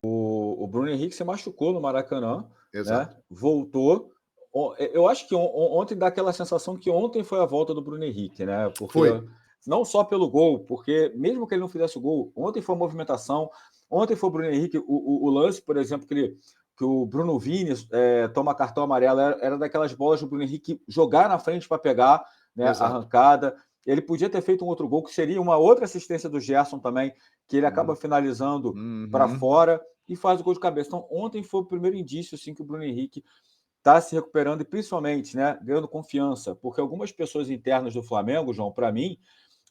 O Bruno Henrique se machucou no Maracanã, Exato. né? Voltou. Eu acho que ontem dá aquela sensação que ontem foi a volta do Bruno Henrique, né? Porque Foi. não só pelo gol, porque mesmo que ele não fizesse o gol, ontem foi a movimentação, ontem foi o Bruno Henrique, o lance, por exemplo, que o Bruno Vini toma cartão amarelo, era daquelas bolas do Bruno Henrique jogar na frente para pegar, né, a arrancada. Ele podia ter feito um outro gol, que seria uma outra assistência do Gerson também, que ele acaba finalizando para fora e faz o gol de cabeça. Então, ontem foi o primeiro indício assim, que o Bruno Henrique está se recuperando e principalmente, né, ganhando confiança, porque algumas pessoas internas do Flamengo, João, para mim,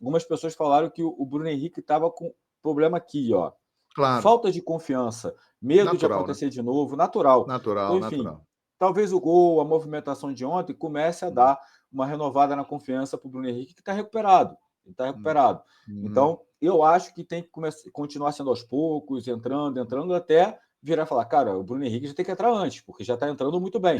algumas pessoas falaram que o Bruno Henrique estava com problema aqui, ó. Claro. Falta de confiança, medo de acontecer de novo, natural. Então, enfim, talvez o gol, a movimentação de ontem comece a dar uma renovada na confiança para o Bruno Henrique, que está recuperado. Ele está recuperado. Então, eu acho que tem que continuar sendo aos poucos, entrando, até virar e falar, cara, o Bruno Henrique já tem que entrar antes, porque já está entrando muito bem.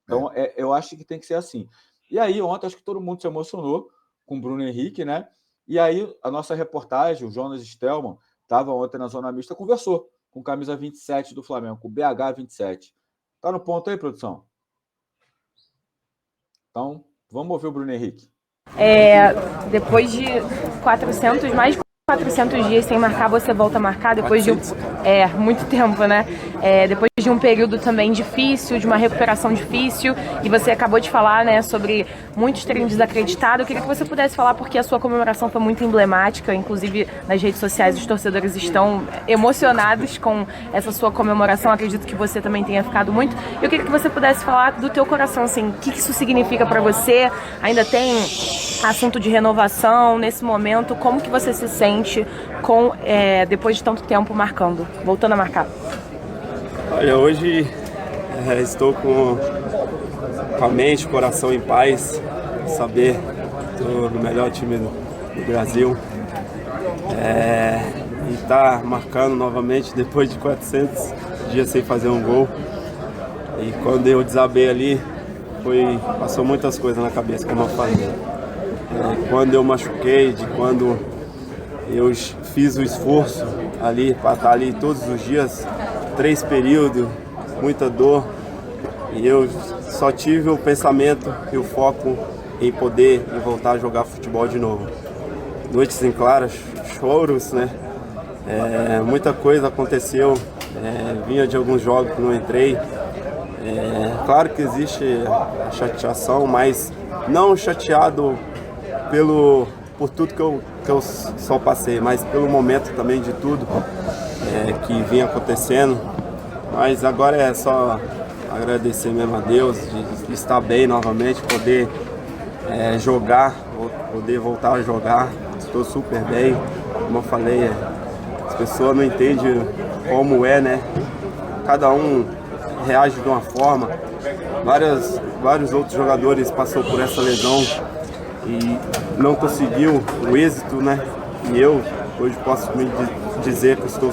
Então, eu acho que tem que ser assim. E aí, ontem, acho que todo mundo se emocionou com o Bruno Henrique, né? E aí, a nossa reportagem, o Jonas Stelman, estava ontem na Zona Mista, conversou com o camisa 27 do Flamengo, com o BH 27. Tá no ponto aí, produção? Então, vamos ouvir o Bruno Henrique. Depois de mais de 400 dias sem marcar, você volta a marcar depois de muito tempo, né? Depois de um período também difícil, de uma recuperação difícil, e você acabou de falar, né, sobre muitos terem desacreditado. Eu queria que você pudesse falar, porque a sua comemoração foi muito emblemática, inclusive nas redes sociais os torcedores estão emocionados com essa sua comemoração, acredito que você também tenha ficado muito. Eu queria que você pudesse falar do teu coração, assim, o que isso significa para você? Ainda tem assunto de renovação nesse momento? Como que você se sente depois de tanto tempo marcando, voltando a marcar? Olha, hoje estou com a mente, o coração em paz, saber que estou no melhor time do Brasil e estar marcando novamente depois de 400 dias sem fazer um gol. E quando eu desabei ali, passou muitas coisas na cabeça, como eu falei. Quando eu machuquei, de quando eu fiz o esforço ali para estar ali todos os dias, 3 períodos, muita dor, e eu só tive o pensamento e o foco em poder voltar a jogar futebol de novo. Noites em claras, choros, né? Muita coisa aconteceu, vinha de alguns jogos que não entrei. Claro que existe a chateação, mas não chateado por tudo que eu só passei, mas pelo momento também de tudo que vinha acontecendo. Mas agora é só agradecer mesmo a Deus de estar bem novamente, poder jogar, poder voltar a jogar. Estou super bem, como eu falei, as pessoas não entendem como né? Cada um reage de uma forma. Vários outros jogadores passaram por essa lesão e não conseguiu o êxito, né? E eu hoje posso me dizer que estou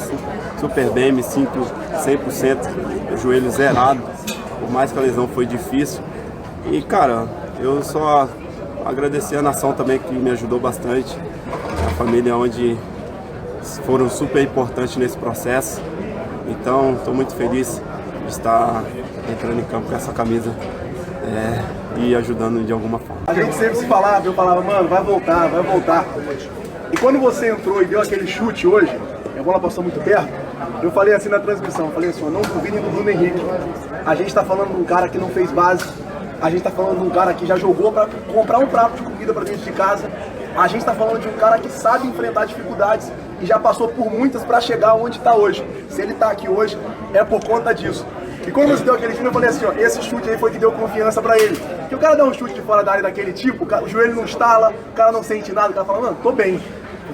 super bem, me sinto 100%, joelho zerado, por mais que a lesão foi difícil. E cara, eu só agradecer a nação também, que me ajudou bastante, a família onde foram super importantes nesse processo. Então estou muito feliz de estar entrando em campo com essa camisa e ajudando de alguma forma. A gente sempre se falava, eu falava, mano, vai voltar. E quando você entrou e deu aquele chute hoje, a bola passou muito perto, eu falei assim na transmissão, eu falei assim, não duvidem do Bruno Henrique. A gente tá falando de um cara que não fez base, a gente tá falando de um cara que já jogou para comprar um prato de comida para dentro de casa, a gente tá falando de um cara que sabe enfrentar dificuldades e já passou por muitas para chegar onde está hoje. Se ele tá aqui hoje, é por conta disso. E quando você deu aquele chute, eu falei assim, ó, esse chute aí foi que deu confiança pra ele. Porque o cara dá um chute de fora da área daquele tipo, o joelho não estala, o cara não sente nada, o cara fala, mano, tô bem,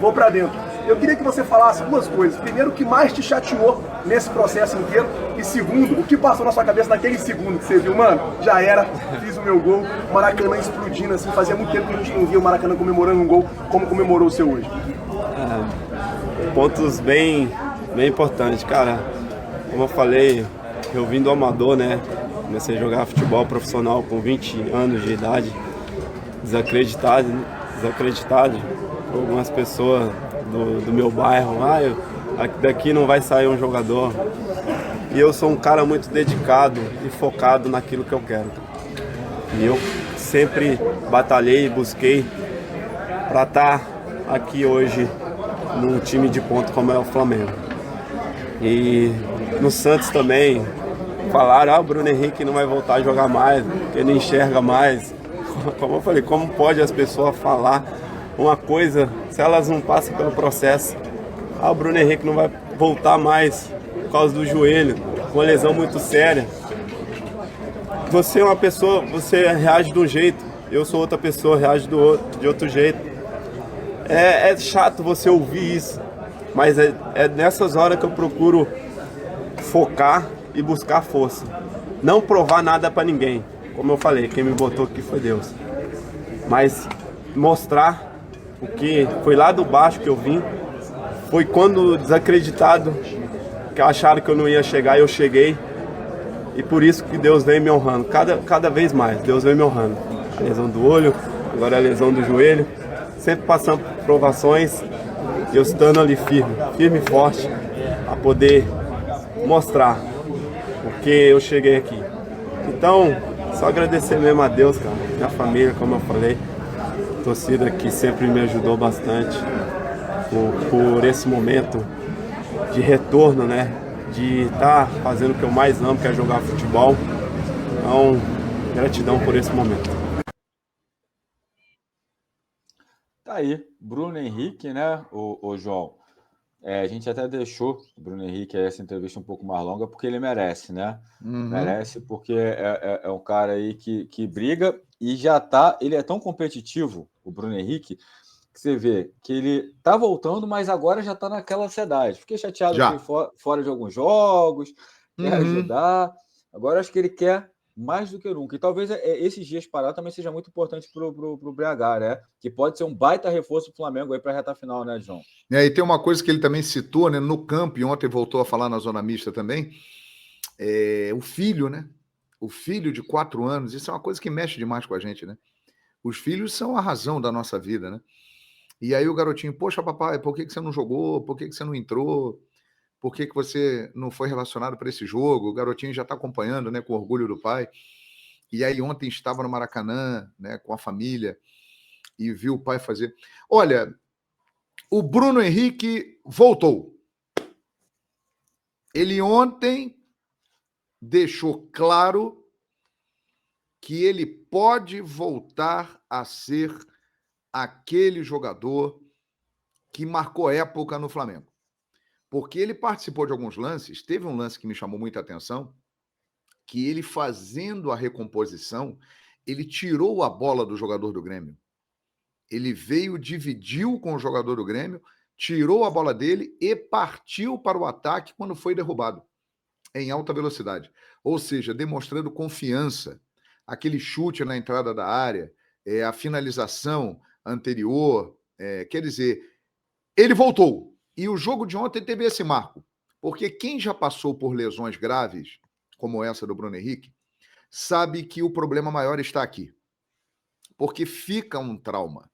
vou pra dentro. Eu queria que você falasse 2 coisas. Primeiro, o que mais te chateou nesse processo inteiro. E segundo, o que passou na sua cabeça naquele segundo que você viu, mano, já era, fiz o meu gol, o Maracanã explodindo assim, fazia muito tempo que a gente não via o Maracanã comemorando um gol como comemorou o seu hoje. Pontos bem importantes, cara. Como eu falei, eu vim do amador, né? Comecei a jogar futebol profissional com 20 anos de idade, desacreditado por algumas pessoas do meu bairro. daqui não vai sair um jogador. E eu sou um cara muito dedicado e focado naquilo que eu quero. E eu sempre batalhei e busquei para estar aqui hoje num time de ponta como é o Flamengo. E no Santos também falaram, o Bruno Henrique não vai voltar a jogar mais, porque ele não enxerga mais. Como eu falei, como pode as pessoas falar uma coisa se elas não passam pelo processo? O Bruno Henrique não vai voltar mais por causa do joelho, com uma lesão muito séria. Você é uma pessoa, você reage de um jeito, eu sou outra pessoa, reage de outro jeito. É chato você ouvir isso, mas é nessas horas que eu procuro focar e buscar força. Não provar nada pra ninguém. Como eu falei, quem me botou aqui foi Deus. Mas mostrar o que foi lá do baixo que eu vim. Foi quando desacreditado, que acharam que eu não ia chegar, eu cheguei. E por isso que Deus vem me honrando. Cada vez mais, Deus vem me honrando. A lesão do olho, agora a lesão do joelho. Sempre passando por provações, eu estando ali firme e forte, a poder mostrar o que eu cheguei aqui. Então, só agradecer mesmo a Deus, cara, minha família, como eu falei, a torcida que sempre me ajudou bastante por esse momento de retorno, né? De estar fazendo o que eu mais amo, que é jogar futebol. Então, gratidão por esse momento. Tá aí, Bruno Henrique, né, o João? A gente até deixou o Bruno Henrique essa entrevista um pouco mais longa, porque ele merece, né? Merece, porque é um cara aí que briga e já tá. Ele é tão competitivo, o Bruno Henrique, que você vê que ele tá voltando, mas agora já tá naquela ansiedade. Fiquei chateado que ele fora de alguns jogos, quer ajudar. Agora acho que ele quer mais do que nunca. E talvez esses dias parar também seja muito importante pro BH, né? Que pode ser um baita reforço pro Flamengo aí pra reta final, né, João? E tem uma coisa que ele também citou, né, no campo, e ontem voltou a falar na Zona Mista também, o filho, né? O filho de 4 anos, isso é uma coisa que mexe demais com a gente, né? Os filhos são a razão da nossa vida, né? E aí o garotinho, poxa, papai, por que você não jogou? Por que você não entrou? Por que você não foi relacionado para esse jogo? O garotinho já está acompanhando, né, com orgulho do pai. E aí ontem estava no Maracanã, né, com a família, e viu o pai fazer. Olha, o Bruno Henrique voltou. Ele ontem deixou claro que ele pode voltar a ser aquele jogador que marcou época no Flamengo. Porque ele participou de alguns lances, teve um lance que me chamou muita atenção, que ele fazendo a recomposição, ele tirou a bola do jogador do Grêmio. Ele veio, dividiu com o jogador do Grêmio, tirou a bola dele e partiu para o ataque quando foi derrubado, em alta velocidade. Ou seja, demonstrando confiança. Aquele chute na entrada da área, a finalização anterior, quer dizer, ele voltou. E o jogo de ontem teve esse marco, porque quem já passou por lesões graves, como essa do Bruno Henrique, sabe que o problema maior está aqui. Porque fica um trauma.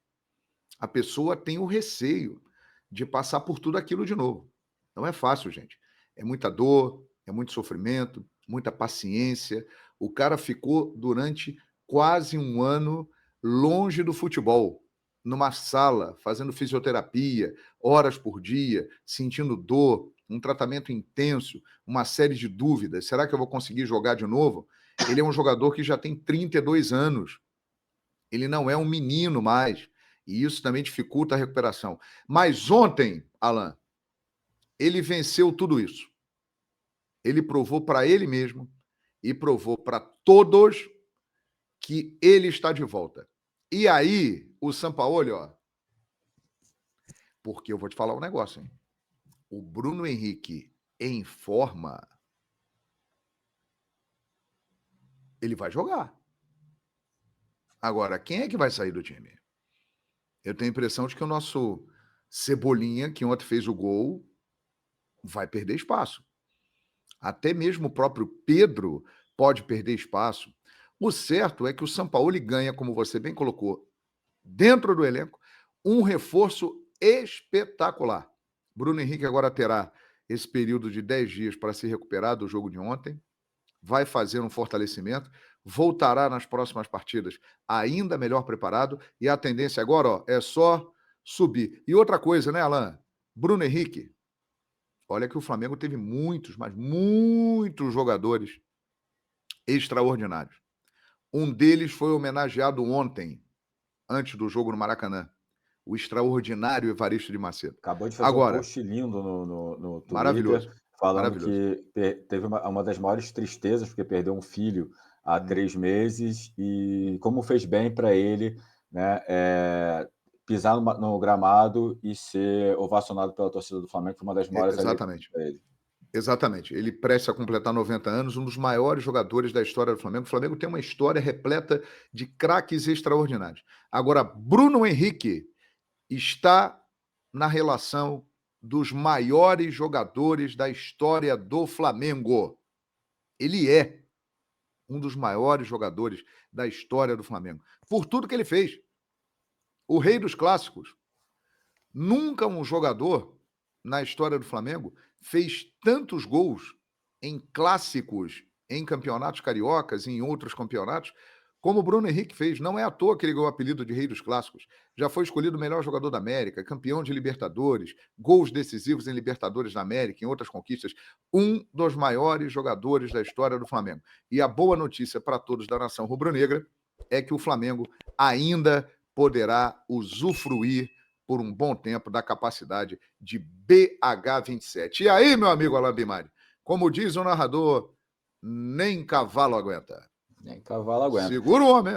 A pessoa tem o receio de passar por tudo aquilo de novo. Não é fácil, gente. É muita dor, é muito sofrimento, muita paciência. O cara ficou durante quase um ano longe do futebol, numa sala, fazendo fisioterapia, horas por dia, sentindo dor, um tratamento intenso, uma série de dúvidas. Será que eu vou conseguir jogar de novo? Ele é um jogador que já tem 32 anos. Ele não é um menino mais. E isso também dificulta a recuperação. Mas ontem, Alan, ele venceu tudo isso. Ele provou para ele mesmo e provou para todos que ele está de volta. E aí, o Sampaoli, ó, porque eu vou te falar um negócio, hein? O Bruno Henrique em forma, ele vai jogar. Agora, quem é que vai sair do time? Eu tenho a impressão de que o nosso Cebolinha, que ontem fez o gol, vai perder espaço. Até mesmo o próprio Pedro pode perder espaço. O certo é que o Sampaoli ganha, como você bem colocou, dentro do elenco, um reforço espetacular. Bruno Henrique agora terá esse período de 10 dias para se recuperar do jogo de ontem, vai fazer um fortalecimento, voltará nas próximas partidas ainda melhor preparado, e a tendência agora é só subir. E outra coisa, né, Alan? Bruno Henrique, olha que o Flamengo teve muitos, mas muitos jogadores extraordinários. Um deles foi homenageado ontem, antes do jogo no Maracanã. O extraordinário Evaristo de Macedo. Acabou de fazer um post lindo no Twitter, maravilhoso, falando que teve uma das maiores tristezas, porque perdeu um filho há 3 meses, e como fez bem para ele, né, pisar no gramado e ser ovacionado pela torcida do Flamengo, foi uma das maiores alegrias para ele. Exatamente. Ele prestes a completar 90 anos, um dos maiores jogadores da história do Flamengo. O Flamengo tem uma história repleta de craques extraordinários. Agora, Bruno Henrique está na relação dos maiores jogadores da história do Flamengo. Ele é um dos maiores jogadores da história do Flamengo, por tudo que ele fez. O rei dos clássicos. Nunca um jogador na história do Flamengo fez tantos gols em clássicos, em campeonatos cariocas e em outros campeonatos, como o Bruno Henrique fez. Não é à toa que ele ganhou o apelido de Rei dos Clássicos. Já foi escolhido o melhor jogador da América, campeão de Libertadores, gols decisivos em Libertadores da América, em outras conquistas. Um dos maiores jogadores da história do Flamengo. E a boa notícia para todos da nação rubro-negra é que o Flamengo ainda poderá usufruir por um bom tempo da capacidade de BH27. E aí, meu amigo Alain Bimari, como diz o narrador, nem cavalo aguenta. Nem cavalo aguenta. Segura o homem.